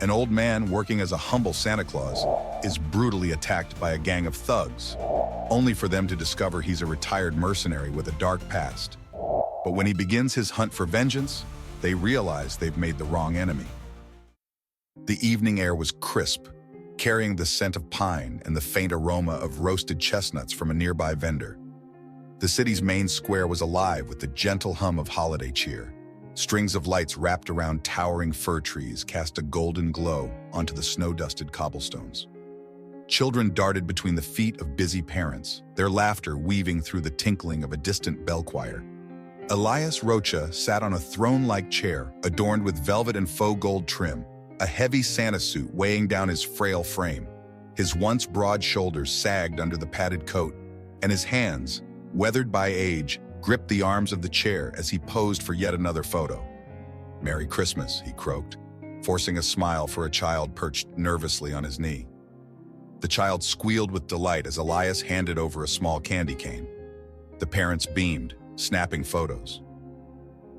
An old man working as a humble Santa Claus is brutally attacked by a gang of thugs, only for them to discover he's a retired mercenary with a dark past. But when he begins his hunt for vengeance, they realize they've made the wrong enemy. The evening air was crisp, carrying the scent of pine and the faint aroma of roasted chestnuts from a nearby vendor. The city's main square was alive with the gentle hum of holiday cheer. Strings of lights wrapped around towering fir trees cast a golden glow onto the snow-dusted cobblestones. Children darted between the feet of busy parents, their laughter weaving through the tinkling of a distant bell choir. Elias Rocha sat on a throne-like chair adorned with velvet and faux gold trim, a heavy Santa suit weighing down his frail frame. His once broad shoulders sagged under the padded coat, and his hands, weathered by age, gripped the arms of the chair as he posed for yet another photo. "Merry Christmas," he croaked, forcing a smile for a child perched nervously on his knee. The child squealed with delight as Elias handed over a small candy cane. The parents beamed, snapping photos.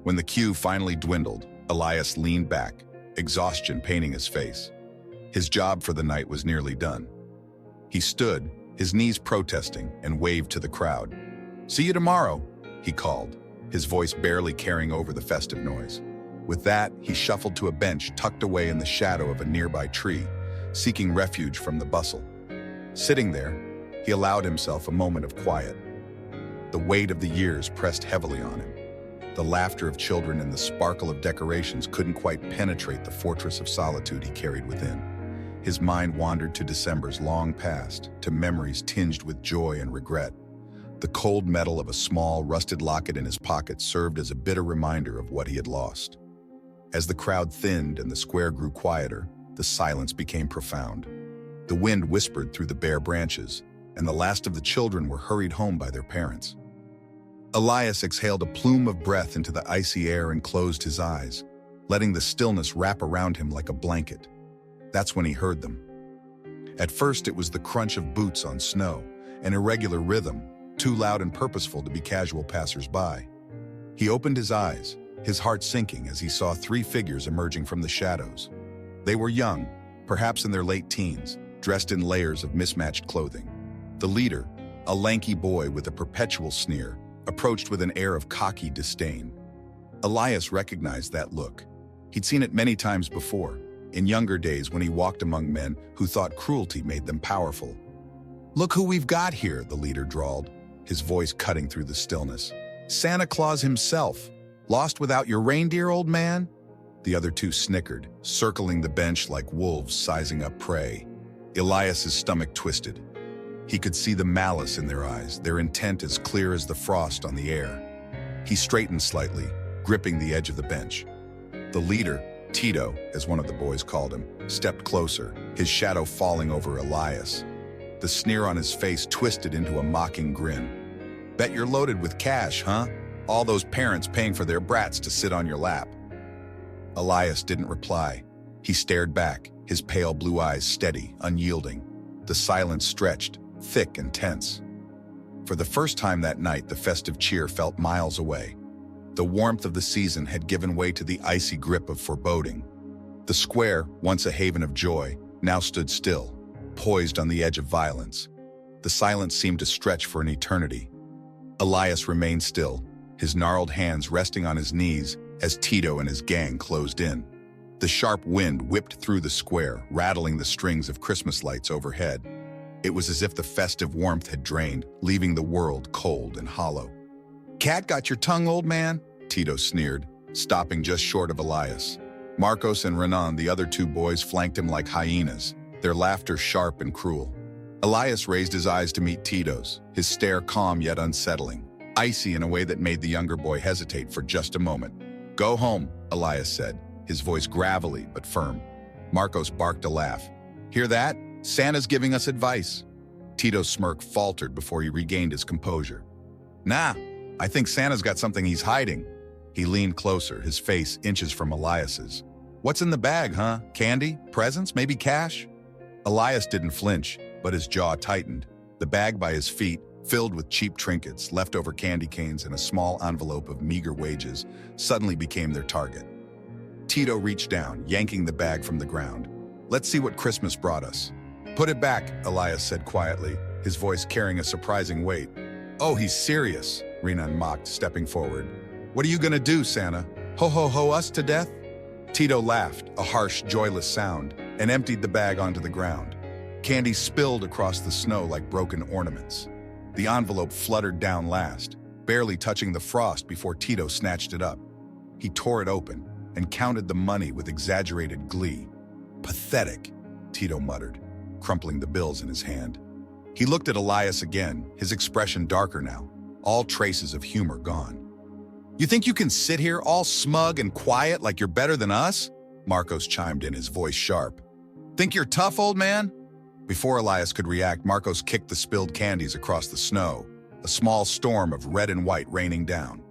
When the queue finally dwindled, Elias leaned back, exhaustion painting his face. His job for the night was nearly done. He stood, his knees protesting, and waved to the crowd. "See you tomorrow," he called, his voice barely carrying over the festive noise. With that, he shuffled to a bench tucked away in the shadow of a nearby tree, seeking refuge from the bustle. Sitting there, he allowed himself a moment of quiet. The weight of the years pressed heavily on him. The laughter of children and the sparkle of decorations couldn't quite penetrate the fortress of solitude he carried within. His mind wandered to December's long past, to memories tinged with joy and regret. The cold metal of a small, rusted locket in his pocket served as a bitter reminder of what he had lost. As the crowd thinned and the square grew quieter, the silence became profound. The wind whispered through the bare branches, and the last of the children were hurried home by their parents. Elias exhaled a plume of breath into the icy air and closed his eyes, letting the stillness wrap around him like a blanket. That's when he heard them. At first, it was the crunch of boots on snow, an irregular rhythm, too loud and purposeful to be casual passers-by. He opened his eyes, his heart sinking as he saw three figures emerging from the shadows. They were young, perhaps in their late teens, dressed in layers of mismatched clothing. The leader, a lanky boy with a perpetual sneer, approached with an air of cocky disdain. Elias recognized that look. He'd seen it many times before, in younger days when he walked among men who thought cruelty made them powerful. "Look who we've got here," the leader drawled, his voice cutting through the stillness. "Santa Claus himself. Lost without your reindeer, old man?" The other two snickered, circling the bench like wolves sizing up prey. Elias's stomach twisted. He could see the malice in their eyes, their intent as clear as the frost on the air. He straightened slightly, gripping the edge of the bench. The leader, Tito, as one of the boys called him, stepped closer, his shadow falling over Elias. The sneer on his face twisted into a mocking grin. "Bet you're loaded with cash, huh? All those parents paying for their brats to sit on your lap." Elias didn't reply. He stared back, his pale blue eyes steady, unyielding. The silence stretched, thick and tense. For the first time that night, the festive cheer felt miles away. The warmth of the season had given way to the icy grip of foreboding. The square, once a haven of joy, now stood still, poised on the edge of violence. The silence seemed to stretch for an eternity. Elias remained still, his gnarled hands resting on his knees as Tito and his gang closed in. The sharp wind whipped through the square, rattling the strings of Christmas lights overhead. It was as if the festive warmth had drained, leaving the world cold and hollow. "Cat got your tongue, old man?" Tito sneered, stopping just short of Elias. Marcos and Renan, the other two boys, flanked him like hyenas, their laughter sharp and cruel. Elias raised his eyes to meet Tito's, his stare calm yet unsettling, icy in a way that made the younger boy hesitate for just a moment. "Go home," Elias said, his voice gravelly but firm. Marcos barked a laugh. "Hear that? Santa's giving us advice." Tito's smirk faltered before he regained his composure. "Nah, I think Santa's got something he's hiding." He leaned closer, his face inches from Elias's. "What's in the bag, huh? Candy? Presents? Maybe cash?" Elias didn't flinch, but his jaw tightened. The bag by his feet, filled with cheap trinkets, leftover candy canes, and a small envelope of meager wages, suddenly became their target. Tito reached down, yanking the bag from the ground. Let's see what Christmas brought us. Put it back, Elias said quietly, his voice carrying a surprising weight. Oh, he's serious, Renan mocked, stepping forward. What are you gonna do, Santa? Ho ho ho us to death? Tito laughed, a harsh, joyless sound, and emptied the bag onto the ground. Candy spilled across the snow like broken ornaments. The envelope fluttered down last, barely touching the frost before Tito snatched it up. He tore it open and counted the money with exaggerated glee. Pathetic, Tito muttered, crumpling the bills in his hand. He looked at Elias again, his expression darker now, all traces of humor gone. You think you can sit here all smug and quiet like you're better than us? Marcos chimed in, his voice sharp. Think you're tough, old man? Before Elias could react, Marcos kicked the spilled candies across the snow, a small storm of red and white raining down.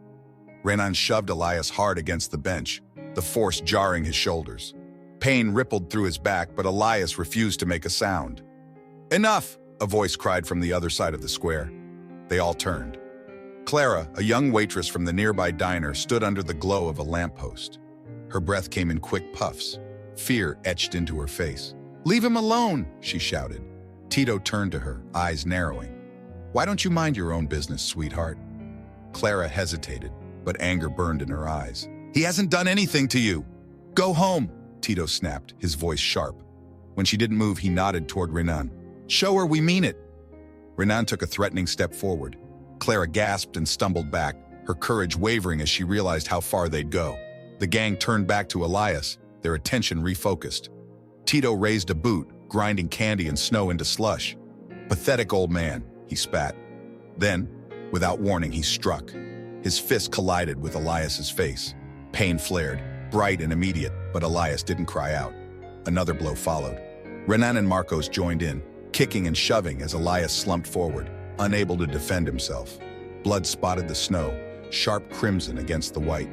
Renan shoved Elias hard against the bench, the force jarring his shoulders. Pain rippled through his back, but Elias refused to make a sound. Enough, a voice cried from the other side of the square. They all turned. Clara, a young waitress from the nearby diner, stood under the glow of a lamppost. Her breath came in quick puffs. Fear etched into her face. Leave him alone, she shouted. Tito turned to her, eyes narrowing. Why don't you mind your own business, sweetheart? Clara hesitated, but anger burned in her eyes. He hasn't done anything to you. Go home, Tito snapped, his voice sharp. When she didn't move, he nodded toward Renan. Show her we mean it. Renan took a threatening step forward. Clara gasped and stumbled back, her courage wavering as she realized how far they'd go. The gang turned back to Elias, their attention refocused. Tito raised a boot, grinding candy and snow into slush. Pathetic old man, he spat. Then, without warning, he struck. His fist collided with Elias's face. Pain flared, bright and immediate, but Elias didn't cry out. Another blow followed. Renan and Marcos joined in, kicking and shoving as Elias slumped forward, unable to defend himself. Blood spotted the snow, sharp crimson against the white.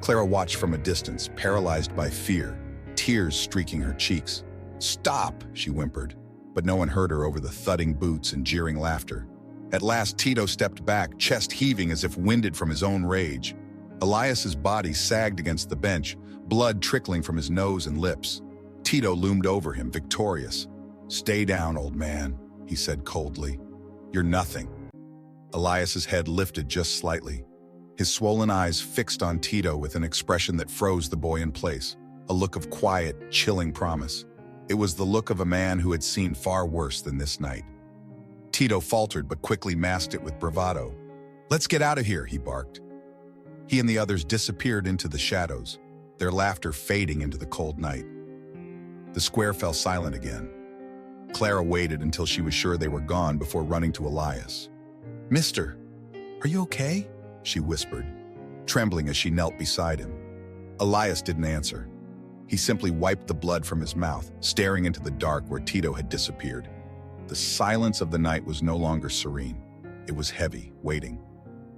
Clara watched from a distance, paralyzed by fear, tears streaking her cheeks. Stop, she whimpered, but no one heard her over the thudding boots and jeering laughter. At last, Tito stepped back, chest heaving as if winded from his own rage. Elias's body sagged against the bench, blood trickling from his nose and lips. Tito loomed over him, victorious. Stay down, old man, he said coldly. You're nothing. Elias's head lifted just slightly, his swollen eyes fixed on Tito with an expression that froze the boy in place, a look of quiet, chilling promise. It was the look of a man who had seen far worse than this night. Tito faltered but quickly masked it with bravado. Let's get out of here, he barked. He and the others disappeared into the shadows, their laughter fading into the cold night. The square fell silent again. Clara waited until she was sure they were gone before running to Elias. Mister, are you okay? She whispered, trembling as she knelt beside him. Elias didn't answer. He simply wiped the blood from his mouth, staring into the dark where Tito had disappeared. The silence of the night was no longer serene. It was heavy, waiting.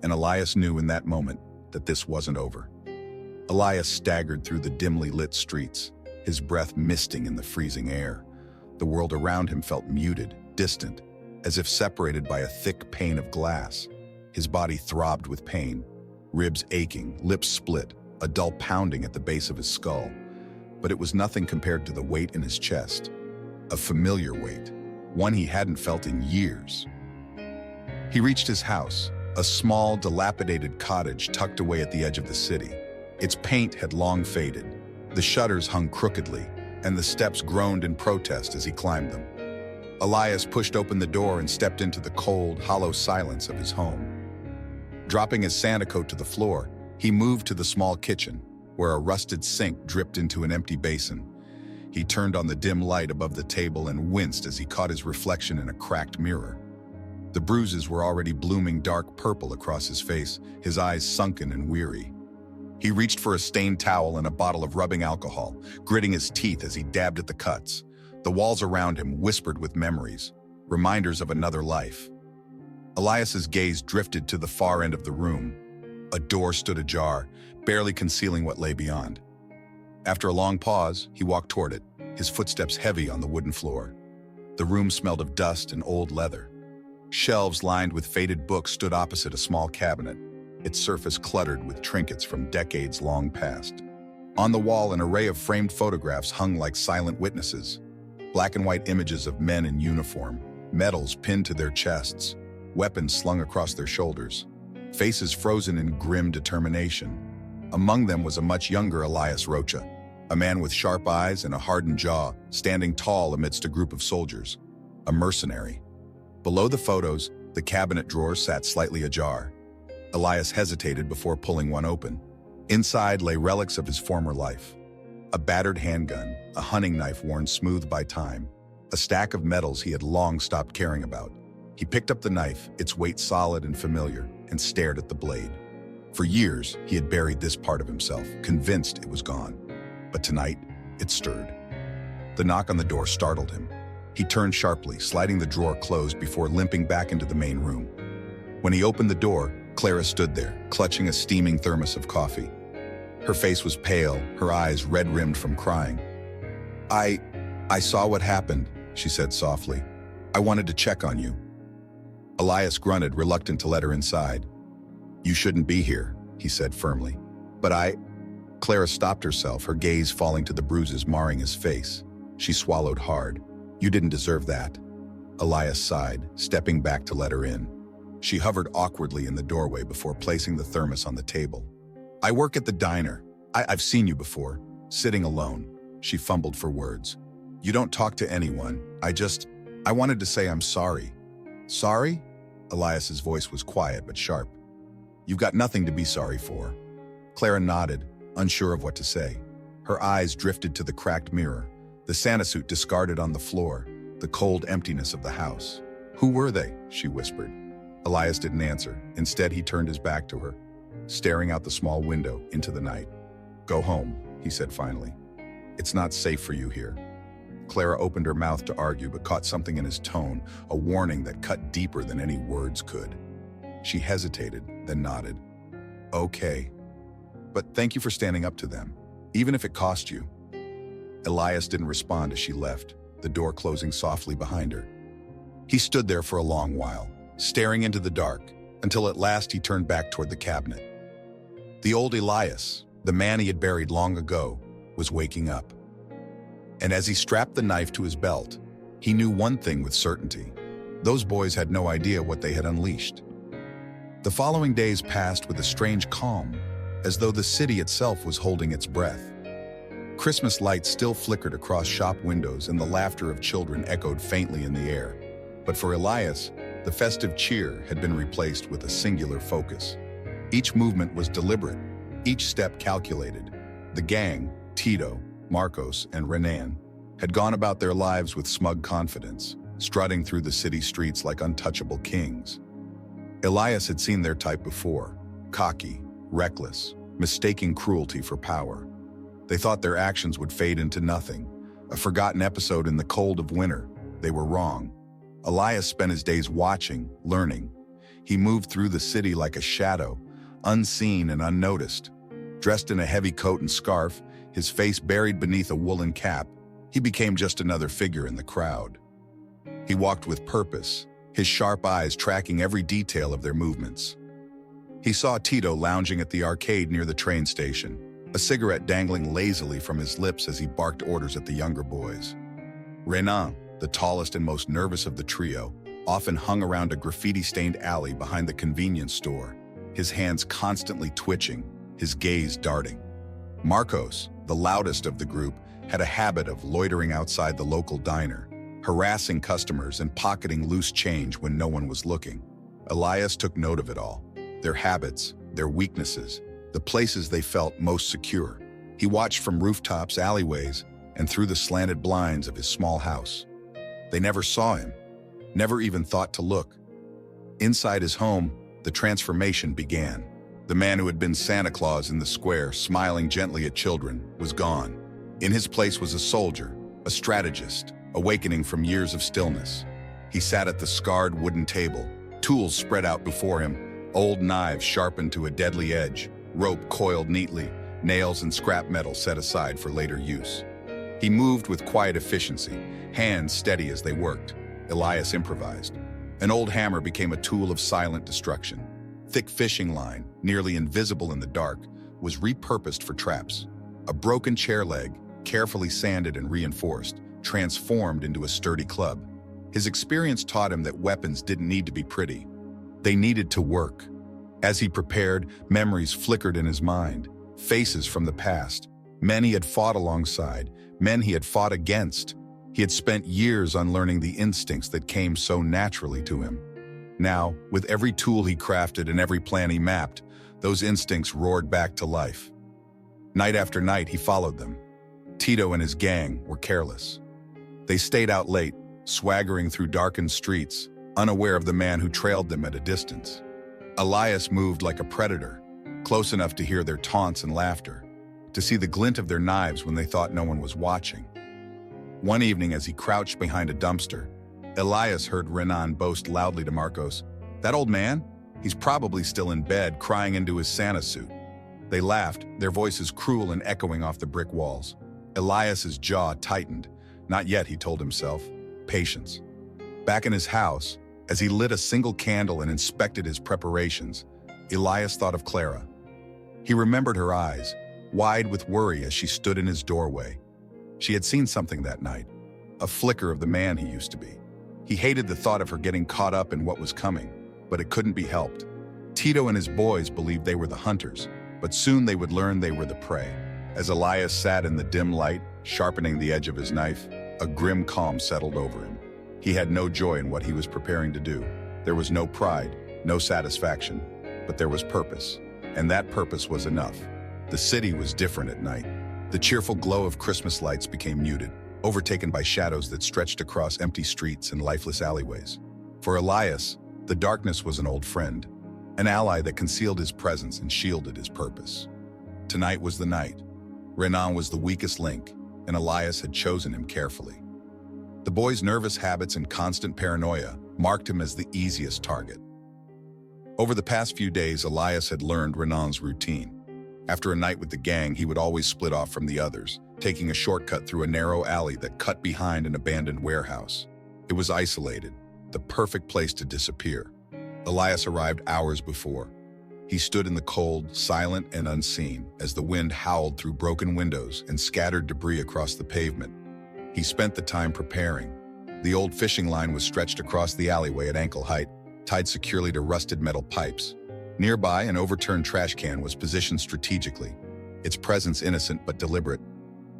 And Elias knew in that moment that this wasn't over. Elias staggered through the dimly lit streets, his breath misting in the freezing air. The world around him felt muted, distant, as if separated by a thick pane of glass. His body throbbed with pain, ribs aching, lips split, a dull pounding at the base of his skull. But it was nothing compared to the weight in his chest. A familiar weight, one he hadn't felt in years. He reached his house, a small, dilapidated cottage tucked away at the edge of the city. Its paint had long faded. The shutters hung crookedly, and the steps groaned in protest as he climbed them. Elias pushed open the door and stepped into the cold, hollow silence of his home. Dropping his Santa coat to the floor, he moved to the small kitchen, where a rusted sink dripped into an empty basin. He turned on the dim light above the table and winced as he caught his reflection in a cracked mirror. The bruises were already blooming dark purple across his face, his eyes sunken and weary. He reached for a stained towel and a bottle of rubbing alcohol, gritting his teeth as he dabbed at the cuts. The walls around him whispered with memories, reminders of another life. Elias's gaze drifted to the far end of the room. A door stood ajar, barely concealing what lay beyond. After a long pause, he walked toward it, his footsteps heavy on the wooden floor. The room smelled of dust and old leather. Shelves lined with faded books stood opposite a small cabinet, its surface cluttered with trinkets from decades long past. On the wall, an array of framed photographs hung like silent witnesses, Black and white images of men in uniform, medals pinned to their chests, weapons slung across their shoulders, faces frozen in grim determination. Among them was a much younger Elias Rocha, a man with sharp eyes and a hardened jaw, standing tall amidst a group of soldiers, a mercenary. Below the photos, the cabinet drawers sat slightly ajar. Elias hesitated before pulling one open. Inside lay relics of his former life. A battered handgun, a hunting knife worn smooth by time, a stack of medals he had long stopped caring about. He picked up the knife, its weight solid and familiar, and stared at the blade. For years, he had buried this part of himself, convinced it was gone. But tonight, it stirred. The knock on the door startled him. He turned sharply, sliding the drawer closed before limping back into the main room. When he opened the door, Clara stood there, clutching a steaming thermos of coffee. Her face was pale, her eyes red-rimmed from crying. I saw what happened, she said softly. I wanted to check on you. Elias grunted, reluctant to let her inside. You shouldn't be here, he said firmly. But Clara stopped herself, her gaze falling to the bruises marring his face. She swallowed hard. You didn't deserve that. Elias sighed, stepping back to let her in. She hovered awkwardly in the doorway before placing the thermos on the table. I work at the diner. I've seen you before, sitting alone. She fumbled for words. You don't talk to anyone. I wanted to say I'm sorry. Sorry? Elias's voice was quiet but sharp. You've got nothing to be sorry for. Clara nodded, unsure of what to say. Her eyes drifted to the cracked mirror, the Santa suit discarded on the floor, the cold emptiness of the house. Who were they? She whispered. Elias didn't answer. Instead, he turned his back to her, staring out the small window into the night. Go home, he said finally. It's not safe for you here. Clara opened her mouth to argue, but caught something in his tone, a warning that cut deeper than any words could. She hesitated, then nodded. Okay. But thank you for standing up to them, even if it cost you. Elias didn't respond as she left, the door closing softly behind her. He stood there for a long while, staring into the dark, until at last he turned back toward the cabinet. The old Elias, the man he had buried long ago, was waking up. And as he strapped the knife to his belt, he knew one thing with certainty. Those boys had no idea what they had unleashed. The following days passed with a strange calm, as though the city itself was holding its breath. Christmas lights still flickered across shop windows and the laughter of children echoed faintly in the air. But for Elias, the festive cheer had been replaced with a singular focus. Each movement was deliberate, each step calculated. The gang, Tito, Marcos, and Renan, had gone about their lives with smug confidence, strutting through the city streets like untouchable kings. Elias had seen their type before, cocky, reckless, mistaking cruelty for power. They thought their actions would fade into nothing, a forgotten episode in the cold of winter. They were wrong. Elias spent his days watching, learning. He moved through the city like a shadow, unseen and unnoticed. Dressed in a heavy coat and scarf, his face buried beneath a woolen cap, he became just another figure in the crowd. He walked with purpose, his sharp eyes tracking every detail of their movements. He saw Tito lounging at the arcade near the train station, a cigarette dangling lazily from his lips as he barked orders at the younger boys. Renan, the tallest and most nervous of the trio, often hung around a graffiti-stained alley behind the convenience store, his hands constantly twitching, his gaze darting. Marcos, the loudest of the group, had a habit of loitering outside the local diner, harassing customers and pocketing loose change when no one was looking. Elias took note of it all, their habits, their weaknesses, the places they felt most secure. He watched from rooftops, alleyways, and through the slanted blinds of his small house. They never saw him, never even thought to look. Inside his home, the transformation began. The man who had been Santa Claus in the square, smiling gently at children, was gone. In his place was a soldier, a strategist, awakening from years of stillness. He sat at the scarred wooden table, tools spread out before him, old knives sharpened to a deadly edge, rope coiled neatly, nails and scrap metal set aside for later use. He moved with quiet efficiency, hands steady as they worked. Elias improvised. An old hammer became a tool of silent destruction. Thick fishing line, nearly invisible in the dark, was repurposed for traps. A broken chair leg, carefully sanded and reinforced, transformed into a sturdy club. His experience taught him that weapons didn't need to be pretty. They needed to work. As he prepared, memories flickered in his mind, faces from the past, men he had fought alongside, men he had fought against. He had spent years unlearning the instincts that came so naturally to him. Now, with every tool he crafted and every plan he mapped, those instincts roared back to life. Night after night, he followed them. Tito and his gang were careless. They stayed out late, swaggering through darkened streets, unaware of the man who trailed them at a distance. Elias moved like a predator, close enough to hear their taunts and laughter, to see the glint of their knives when they thought no one was watching. One evening, as he crouched behind a dumpster, Elias heard Renan boast loudly to Marcos, "That old man? He's probably still in bed, crying into his Santa suit." They laughed, their voices cruel and echoing off the brick walls. Elias's jaw tightened. Not yet, he told himself. Patience. Back in his house, as he lit a single candle and inspected his preparations, Elias thought of Clara. He remembered her eyes, wide with worry as she stood in his doorway. She had seen something that night, a flicker of the man he used to be. He hated the thought of her getting caught up in what was coming, but it couldn't be helped. Tito and his boys believed they were the hunters, but soon they would learn they were the prey. As Elias sat in the dim light, sharpening the edge of his knife, a grim calm settled over him. He had no joy in what he was preparing to do. There was no pride, no satisfaction, but there was purpose, and that purpose was enough. The city was different at night. The cheerful glow of Christmas lights became muted, overtaken by shadows that stretched across empty streets and lifeless alleyways. For Elias, the darkness was an old friend, an ally that concealed his presence and shielded his purpose. Tonight was the night. Renan was the weakest link, and Elias had chosen him carefully. The boy's nervous habits and constant paranoia marked him as the easiest target. Over the past few days, Elias had learned Renan's routine. After a night with the gang, he would always split off from the others, taking a shortcut through a narrow alley that cut behind an abandoned warehouse. It was isolated, the perfect place to disappear. Elias arrived hours before. He stood in the cold, silent and unseen, as the wind howled through broken windows and scattered debris across the pavement. He spent the time preparing. The old fishing line was stretched across the alleyway at ankle height, tied securely to rusted metal pipes. Nearby, an overturned trash can was positioned strategically, its presence innocent but deliberate.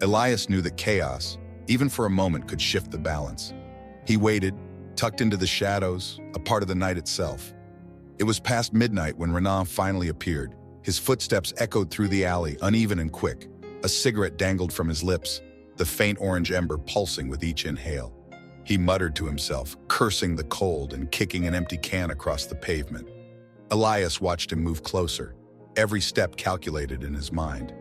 Elias knew that chaos, even for a moment, could shift the balance. He waited, tucked into the shadows, a part of the night itself. It was past midnight when Renan finally appeared. His footsteps echoed through the alley, uneven and quick. A cigarette dangled from his lips, the faint orange ember pulsing with each inhale. He muttered to himself, cursing the cold and kicking an empty can across the pavement. Elias watched him move closer, every step calculated in his mind.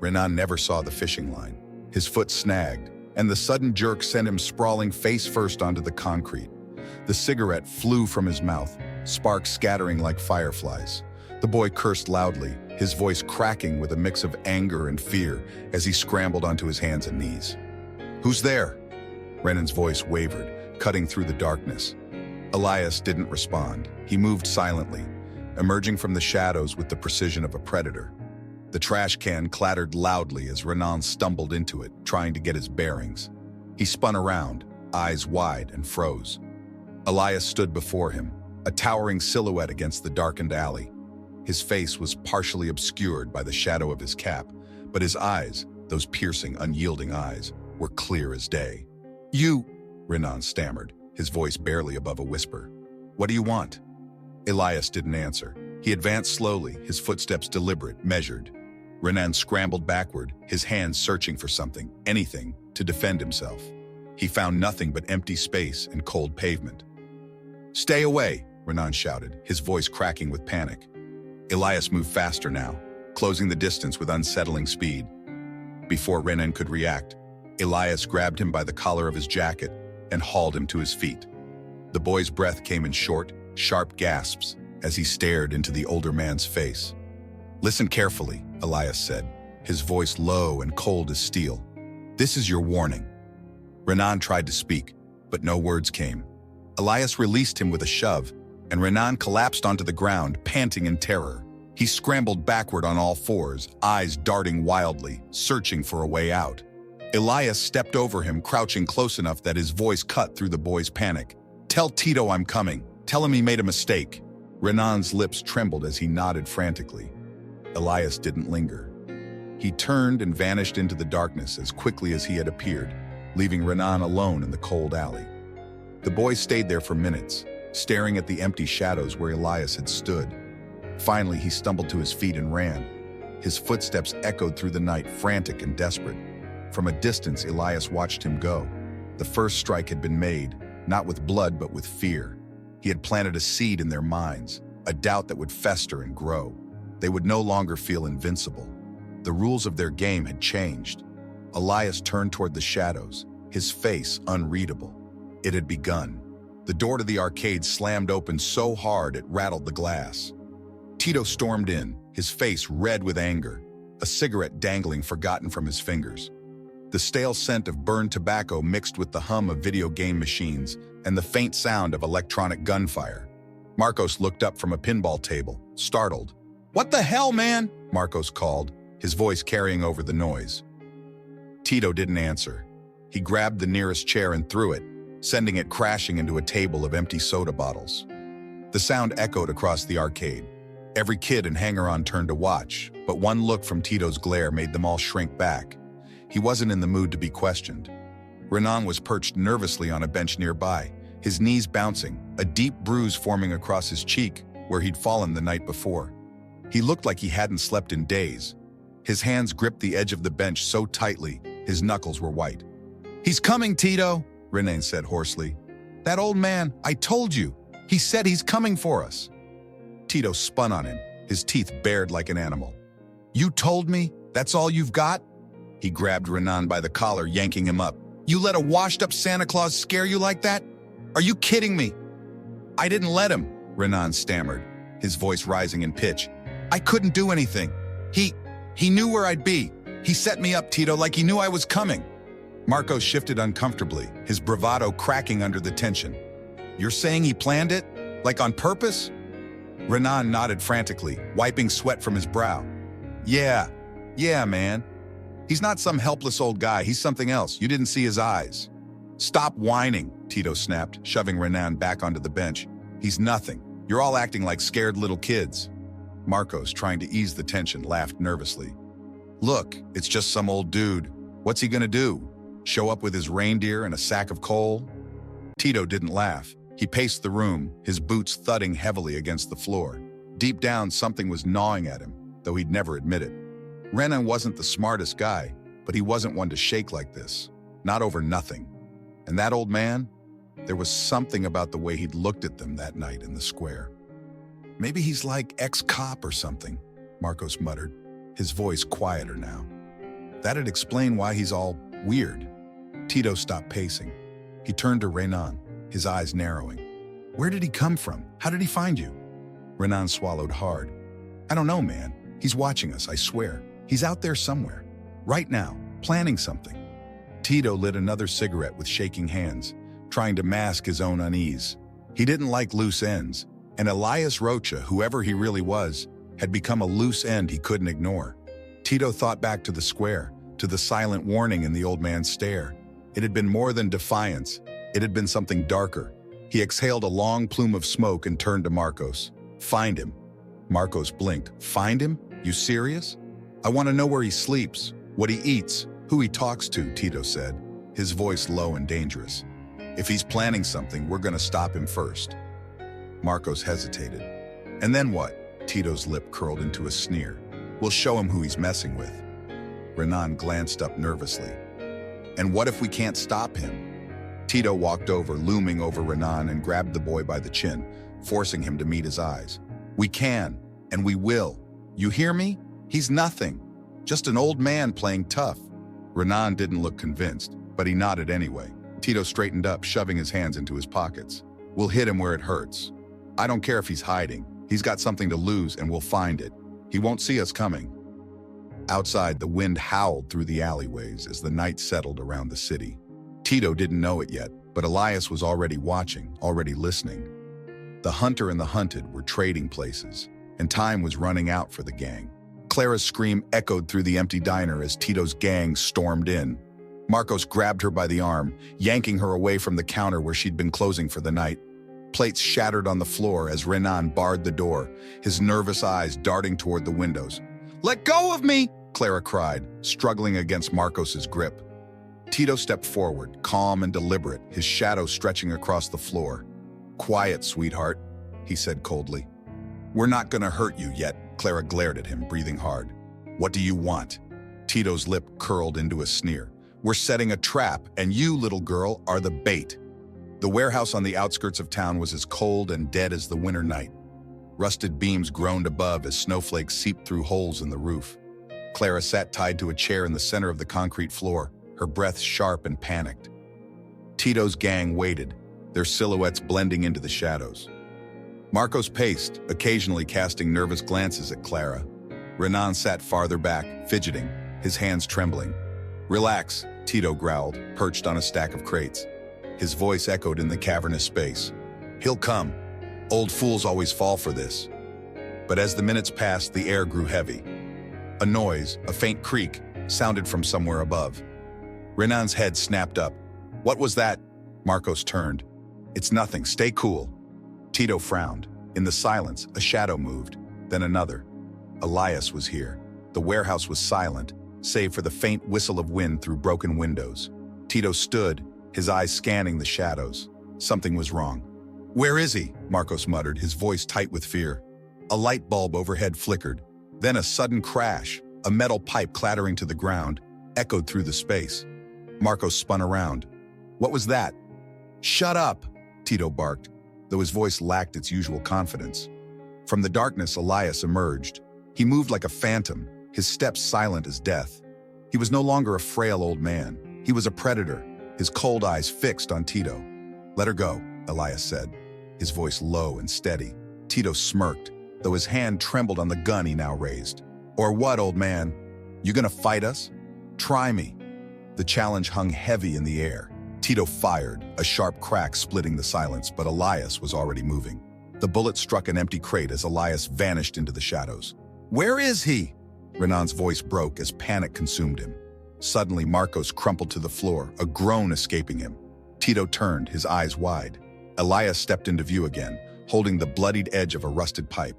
Renan never saw the fishing line. His foot snagged, and the sudden jerk sent him sprawling face first onto the concrete. The cigarette flew from his mouth, sparks scattering like fireflies. The boy cursed loudly, his voice cracking with a mix of anger and fear as he scrambled onto his hands and knees. "Who's there?" Renan's voice wavered, cutting through the darkness. Elias didn't respond. He moved silently, emerging from the shadows with the precision of a predator. The trash can clattered loudly as Renan stumbled into it, trying to get his bearings. He spun around, eyes wide, and froze. Elias stood before him, a towering silhouette against the darkened alley. His face was partially obscured by the shadow of his cap, but his eyes, those piercing, unyielding eyes, were clear as day. "You," Renan stammered, his voice barely above a whisper. "What do you want?" Elias didn't answer. He advanced slowly, his footsteps deliberate, measured. Renan scrambled backward, his hands searching for something, anything, to defend himself. He found nothing but empty space and cold pavement. "Stay away," Renan shouted, his voice cracking with panic. Elias moved faster now, closing the distance with unsettling speed. Before Renan could react, Elias grabbed him by the collar of his jacket and hauled him to his feet. The boy's breath came in short, sharp gasps as he stared into the older man's face. "Listen carefully," Elias said, his voice low and cold as steel. "This is your warning." Renan tried to speak, but no words came. Elias released him with a shove, and Renan collapsed onto the ground, panting in terror. He scrambled backward on all fours, eyes darting wildly, searching for a way out. Elias stepped over him, crouching close enough that his voice cut through the boy's panic. "Tell Tito I'm coming. Tell him he made a mistake." Renan's lips trembled as he nodded frantically. Elias didn't linger. He turned and vanished into the darkness as quickly as he had appeared, leaving Renan alone in the cold alley. The boy stayed there for minutes, staring at the empty shadows where Elias had stood. Finally, he stumbled to his feet and ran. His footsteps echoed through the night, frantic and desperate. From a distance, Elias watched him go. The first strike had been made, not with blood but with fear. He had planted a seed in their minds, a doubt that would fester and grow. They would no longer feel invincible. The rules of their game had changed. Elias turned toward the shadows, his face unreadable. It had begun. The door to the arcade slammed open so hard it rattled the glass. Tito stormed in, his face red with anger, a cigarette dangling forgotten from his fingers. The stale scent of burned tobacco mixed with the hum of video game machines and the faint sound of electronic gunfire. Marcos looked up from a pinball table, startled. "What the hell, man?" Marcos called, his voice carrying over the noise. Tito didn't answer. He grabbed the nearest chair and threw it, sending it crashing into a table of empty soda bottles. The sound echoed across the arcade. Every kid and hanger-on turned to watch, but one look from Tito's glare made them all shrink back. He wasn't in the mood to be questioned. Renan was perched nervously on a bench nearby, his knees bouncing, a deep bruise forming across his cheek where he'd fallen the night before. He looked like he hadn't slept in days. His hands gripped the edge of the bench so tightly, his knuckles were white. "He's coming, Tito," Renan said hoarsely. "That old man, I told you. He said he's coming for us." Tito spun on him, his teeth bared like an animal. "You told me? That's all you've got?" He grabbed Renan by the collar, yanking him up. "You let a washed-up Santa Claus scare you like that? Are you kidding me?" "I didn't let him," Renan stammered, his voice rising in pitch. "I couldn't do anything. He knew where I'd be. He set me up, Tito, like he knew I was coming." Marcos shifted uncomfortably, his bravado cracking under the tension. "You're saying he planned it? Like on purpose?" Renan nodded frantically, wiping sweat from his brow. Yeah, man. He's not some helpless old guy, he's something else. You didn't see his eyes." "Stop whining," Tito snapped, shoving Renan back onto the bench. "He's nothing. You're all acting like scared little kids." Marcos, trying to ease the tension, laughed nervously. "Look, it's just some old dude. What's he gonna do? Show up with his reindeer and a sack of coal?" Tito didn't laugh. He paced the room, his boots thudding heavily against the floor. Deep down, something was gnawing at him, though he'd never admit it. Renan wasn't the smartest guy, but he wasn't one to shake like this. Not over nothing. And that old man? There was something about the way he'd looked at them that night in the square. "Maybe he's like ex-cop or something," Marcos muttered, his voice quieter now. "That'd explain why he's all weird." Tito stopped pacing. He turned to Renan, his eyes narrowing. "Where did he come from? How did he find you?" Renan swallowed hard. "I don't know, man. He's watching us, I swear. He's out there somewhere. Right now, planning something." Tito lit another cigarette with shaking hands, trying to mask his own unease. He didn't like loose ends, and Elias Rocha, whoever he really was, had become a loose end he couldn't ignore. Tito thought back to the square, to the silent warning in the old man's stare. It had been more than defiance. It had been something darker. He exhaled a long plume of smoke and turned to Marcos. "Find him." Marcos blinked. "Find him? You serious?" "I want to know where he sleeps, what he eats, who he talks to," Tito said, his voice low and dangerous. "If he's planning something, we're going to stop him first." Marcos hesitated. "And then what?" Tito's lip curled into a sneer. "We'll show him who he's messing with." Renan glanced up nervously. "And what if we can't stop him?" Tito walked over, looming over Renan, and grabbed the boy by the chin, forcing him to meet his eyes. "We can, and we will. You hear me? He's nothing. Just an old man playing tough." Renan didn't look convinced, but he nodded anyway. Tito straightened up, shoving his hands into his pockets. "We'll hit him where it hurts. I don't care if he's hiding. He's got something to lose, and we'll find it. He won't see us coming." Outside, the wind howled through the alleyways as the night settled around the city. Tito didn't know it yet, but Elias was already watching, already listening. The hunter and the hunted were trading places, and time was running out for the gang. Clara's scream echoed through the empty diner as Tito's gang stormed in. Marcos grabbed her by the arm, yanking her away from the counter where she'd been closing for the night. Plates shattered on the floor as Renan barred the door, his nervous eyes darting toward the windows. "Let go of me!" Clara cried, struggling against Marcos's grip. Tito stepped forward, calm and deliberate, his shadow stretching across the floor. "Quiet, sweetheart," he said coldly. "We're not gonna hurt you yet," Clara glared at him, breathing hard. "What do you want?" Tito's lip curled into a sneer. "We're setting a trap, and you, little girl, are the bait." The warehouse on the outskirts of town was as cold and dead as the winter night. Rusted beams groaned above as snowflakes seeped through holes in the roof. Clara sat tied to a chair in the center of the concrete floor, her breath sharp and panicked. Tito's gang waited, their silhouettes blending into the shadows. Marcos paced, occasionally casting nervous glances at Clara. Renan sat farther back, fidgeting, his hands trembling. "Relax," Tito growled, perched on a stack of crates. His voice echoed in the cavernous space. "He'll come. Old fools always fall for this." But as the minutes passed, the air grew heavy. A noise, a faint creak, sounded from somewhere above. Renan's head snapped up. "What was that?" Marcos turned. "It's nothing. Stay cool." Tito frowned. In the silence, a shadow moved, then another. Elias was here. The warehouse was silent, save for the faint whistle of wind through broken windows. Tito stood, his eyes scanning the shadows. Something was wrong. "Where is he?" Marcos muttered, his voice tight with fear. A light bulb overhead flickered. Then a sudden crash, a metal pipe clattering to the ground, echoed through the space. Marcos spun around. "What was that?" "Shut up!" Tito barked, though his voice lacked its usual confidence. From the darkness, Elias emerged. He moved like a phantom, his steps silent as death. He was no longer a frail old man. He was a predator, his cold eyes fixed on Tito. "Let her go," Elias said, his voice low and steady. Tito smirked, though his hand trembled on the gun he now raised. "Or what, old man? You gonna fight us? Try me." The challenge hung heavy in the air. Tito fired, a sharp crack splitting the silence, but Elias was already moving. The bullet struck an empty crate as Elias vanished into the shadows. "Where is he?" Renan's voice broke as panic consumed him. Suddenly, Marcos crumpled to the floor, a groan escaping him. Tito turned, his eyes wide. Elias stepped into view again, holding the bloodied edge of a rusted pipe.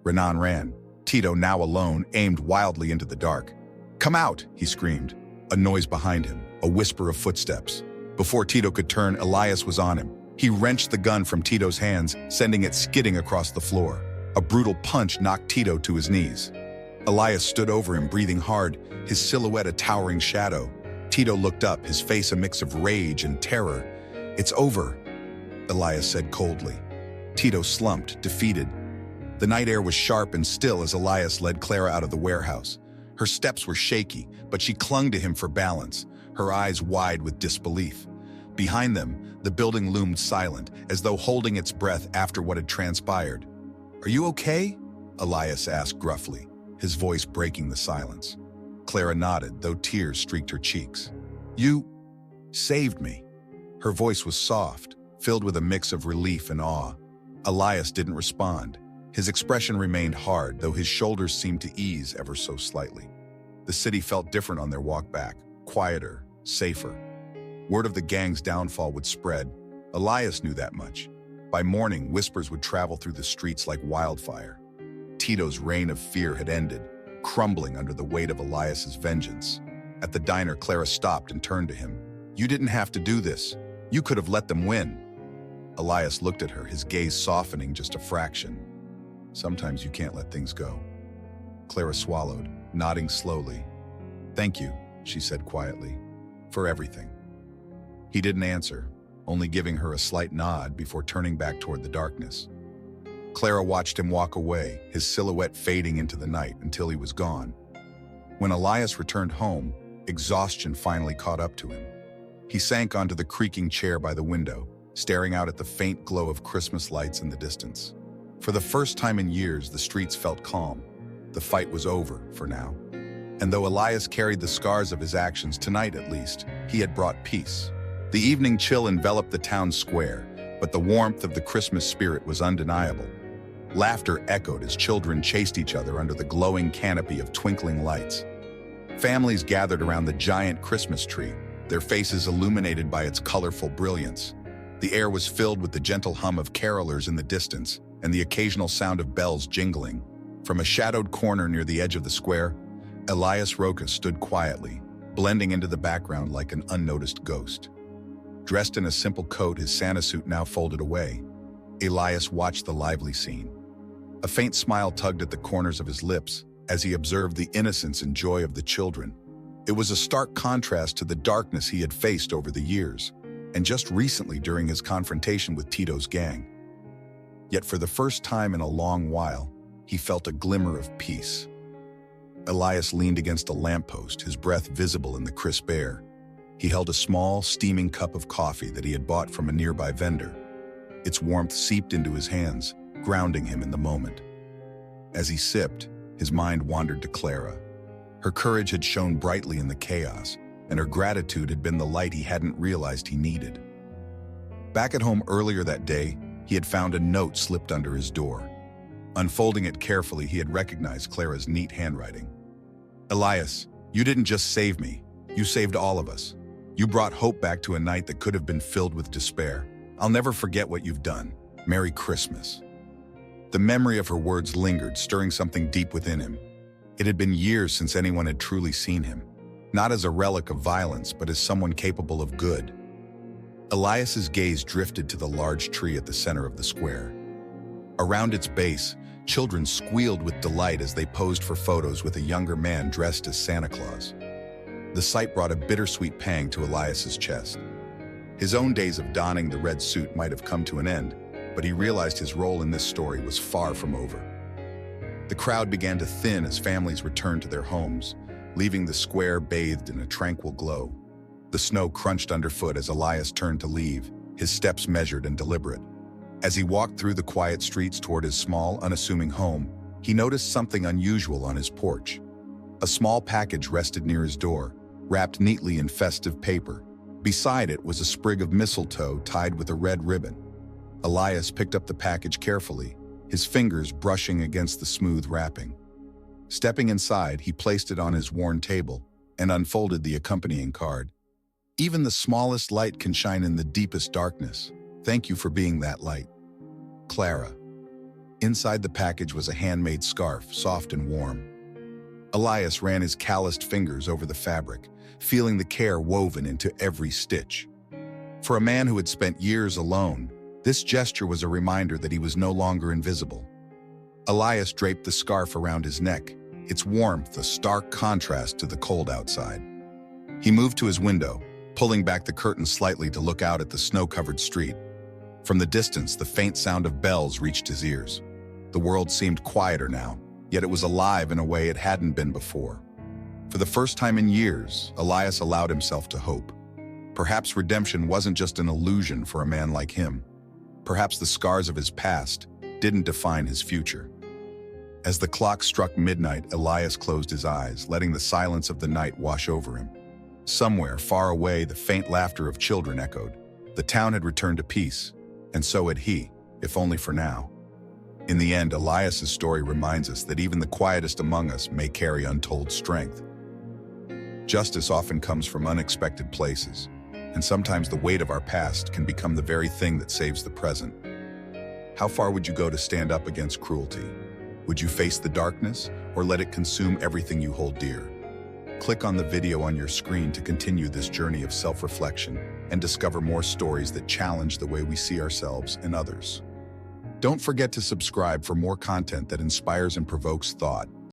Renan ran. Tito, now alone, aimed wildly into the dark. "Come out!" he screamed. A noise behind him, a whisper of footsteps. Before Tito could turn, Elias was on him. He wrenched the gun from Tito's hands, sending it skidding across the floor. A brutal punch knocked Tito to his knees. Elias stood over him, breathing hard, his silhouette a towering shadow. Tito looked up, his face a mix of rage and terror. "It's over," Elias said coldly. Tito slumped, defeated. The night air was sharp and still as Elias led Clara out of the warehouse. Her steps were shaky, but she clung to him for balance, her eyes wide with disbelief. Behind them, the building loomed silent, as though holding its breath after what had transpired. "Are you okay?" Elias asked gruffly, his voice breaking the silence. Clara nodded, though tears streaked her cheeks. "You saved me." Her voice was soft, filled with a mix of relief and awe. Elias didn't respond. His expression remained hard, though his shoulders seemed to ease ever so slightly. The city felt different on their walk back, quieter, safer. Word of the gang's downfall would spread. Elias knew that much. By morning, whispers would travel through the streets like wildfire. Tito's reign of fear had ended, crumbling under the weight of Elias's vengeance. At the diner, Clara stopped and turned to him. "You didn't have to do this. You could have let them win." Elias looked at her, his gaze softening just a fraction. "Sometimes you can't let things go." Clara swallowed, nodding slowly. "Thank you," she said quietly, "for everything." He didn't answer, only giving her a slight nod before turning back toward the darkness. Clara watched him walk away, his silhouette fading into the night until he was gone. When Elias returned home, exhaustion finally caught up to him. He sank onto the creaking chair by the window, staring out at the faint glow of Christmas lights in the distance. For the first time in years, the streets felt calm. The fight was over, for now. And though Elias carried the scars of his actions, tonight at least, he had brought peace. The evening chill enveloped the town square, but the warmth of the Christmas spirit was undeniable. Laughter echoed as children chased each other under the glowing canopy of twinkling lights. Families gathered around the giant Christmas tree, their faces illuminated by its colorful brilliance. The air was filled with the gentle hum of carolers in the distance and the occasional sound of bells jingling. From a shadowed corner near the edge of the square, Elias Roca stood quietly, blending into the background like an unnoticed ghost. Dressed in a simple coat, his Santa suit now folded away, Elias watched the lively scene. A faint smile tugged at the corners of his lips as he observed the innocence and joy of the children. It was a stark contrast to the darkness he had faced over the years, and just recently during his confrontation with Tito's gang. Yet for the first time in a long while, he felt a glimmer of peace. Elias leaned against a lamppost, his breath visible in the crisp air. He held a small, steaming cup of coffee that he had bought from a nearby vendor. Its warmth seeped into his hands, grounding him in the moment. As he sipped, his mind wandered to Clara. Her courage had shone brightly in the chaos, and her gratitude had been the light he hadn't realized he needed. Back at home earlier that day, he had found a note slipped under his door. Unfolding it carefully, he had recognized Clara's neat handwriting. "Elias, you didn't just save me, you saved all of us. You brought hope back to a night that could have been filled with despair. I'll never forget what you've done. Merry Christmas." The memory of her words lingered, stirring something deep within him. It had been years since anyone had truly seen him, not as a relic of violence, but as someone capable of good. Elias's gaze drifted to the large tree at the center of the square. Around its base, children squealed with delight as they posed for photos with a younger man dressed as Santa Claus. The sight brought a bittersweet pang to Elias's chest. His own days of donning the red suit might have come to an end, but he realized his role in this story was far from over. The crowd began to thin as families returned to their homes, leaving the square bathed in a tranquil glow. The snow crunched underfoot as Elias turned to leave, his steps measured and deliberate. As he walked through the quiet streets toward his small, unassuming home, he noticed something unusual on his porch. A small package rested near his door, wrapped neatly in festive paper. Beside it was a sprig of mistletoe tied with a red ribbon. Elias picked up the package carefully, his fingers brushing against the smooth wrapping. Stepping inside, he placed it on his worn table and unfolded the accompanying card. "Even the smallest light can shine in the deepest darkness. Thank you for being that light. Clara." Inside the package was a handmade scarf, soft and warm. Elias ran his calloused fingers over the fabric, feeling the care woven into every stitch. For a man who had spent years alone, this gesture was a reminder that he was no longer invisible. Elias draped the scarf around his neck, its warmth a stark contrast to the cold outside. He moved to his window, pulling back the curtain slightly to look out at the snow-covered street. From the distance, the faint sound of bells reached his ears. The world seemed quieter now, yet it was alive in a way it hadn't been before. For the first time in years, Elias allowed himself to hope. Perhaps redemption wasn't just an illusion for a man like him. Perhaps the scars of his past didn't define his future. As the clock struck midnight, Elias closed his eyes, letting the silence of the night wash over him. Somewhere, far away, the faint laughter of children echoed. The town had returned to peace, and so had he, if only for now. In the end, Elias's story reminds us that even the quietest among us may carry untold strength. Justice often comes from unexpected places, and sometimes the weight of our past can become the very thing that saves the present. How far would you go to stand up against cruelty? Would you face the darkness, or let it consume everything you hold dear? Click on the video on your screen to continue this journey of self-reflection and discover more stories that challenge the way we see ourselves and others. Don't forget to subscribe for more content that inspires and provokes thought.